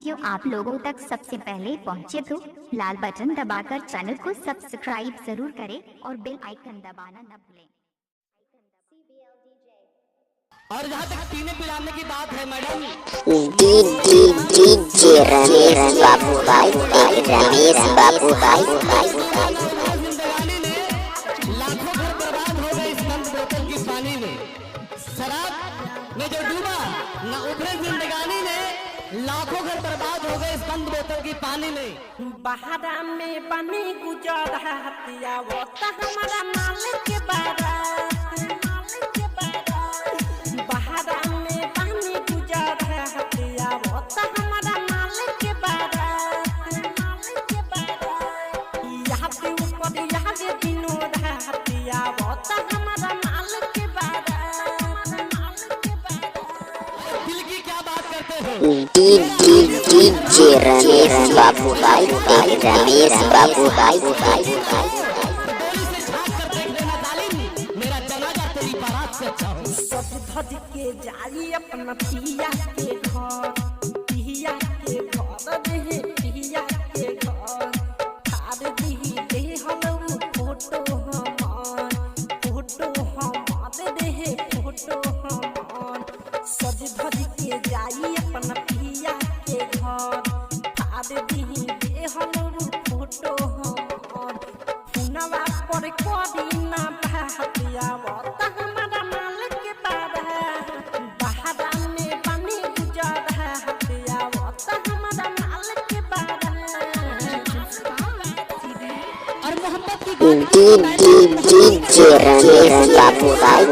जो आप लोगों तक सबसे पहले पहुंचे तो लाल बटन दबाकर चैनल को सब्सक्राइब जरूर करें और बेल आइकन दबाना न भूलें। और जहाँ तक पीने पिलाने की बात है मैडम, डीजे रमेश बाबू भाई, रमेश बाबू भाई। जिंदगानी में लाखों घर बर्बाद हो गए इस बंद बोतल की पानी में। शराब में जो डूबा न उभरे जिंदगानी में, लाखों घर बर्बाद हो गए इस बंद बोतल की पानी में। बहारा में बनी गुजर हतिया वो त हमारा मालिक के बारात, मालिक के बारात। बहारा में बनी गुजर हतिया वो त हमारा मालिक के बारात, मालिक के बारात। यहाँ पे ऊपर यहाँ के विनोद हतिया वो त हमारा मालिक के बारात, मालिक के बारात। दिल की क्या बात करते हो? डीजे रमेश बाबू भाई, रमेश बाबू भाई। डोली से झांक कर देख लेना जालिम, मेरा जनाजा तेरी बारात से अच्छा हो। सज धज के जाई अपना पिया के घर, पिया के घर रे पिया के घर। थार दी दे हलऊ फोटो हमार, फोटो हमार रे फोटो हमार। सज धज के जाई अपना पिया के घर, थार दी दे हलऊ फोटो हमार। फुनवा पर करी ना बहतिया वो त हमारा मालिक के बारात। बहारा में बनी गुजर हतिया वो त हमारा मालिक के बारात। और मोहब्बत की डीजे रमेश बाबू भाई,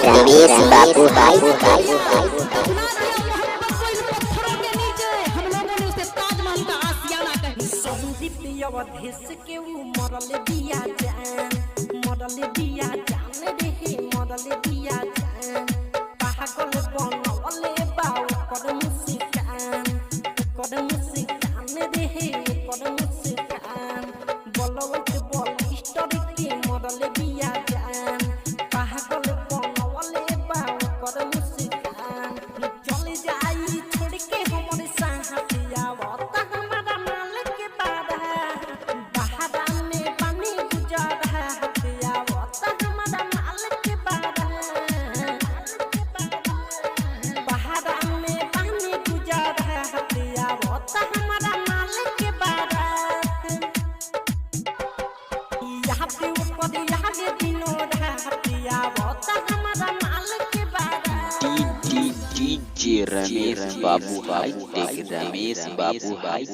रमेश बाबू भाई। अपना दिया मोहब्बत को इन पत्थरों के नीचे, हम लोगों ने उसे ताजमहल का आशियाना कह दिया। संदीप अवधेश के ऊ मरल बिया जान, मरल बिया जान रे मरल बिया जान। पागल बनवले बा ओकर मुस्कान, ओकर मुस्कान रे ओकर मुस्कान। बलवत बलिस्टर के मरल बिया जान, पागल बनवले बा ओकर मुस्कान। चल जाई छोड़ के हमरे साहतिया वो त हमारा मालिक के बारात। बहारा में बनी गुजर हतिया वो त हमारा मालिक के बारात। बहारा में बनी गुजर हतिया वो त हमारा मालिक के बारात। यहाँ पे ऊपर यहाँ के विनोद हतिया वो त हमारा मालिक के बारात। डीजे रमेश बाबू भाई, रमेश बाबू भाई।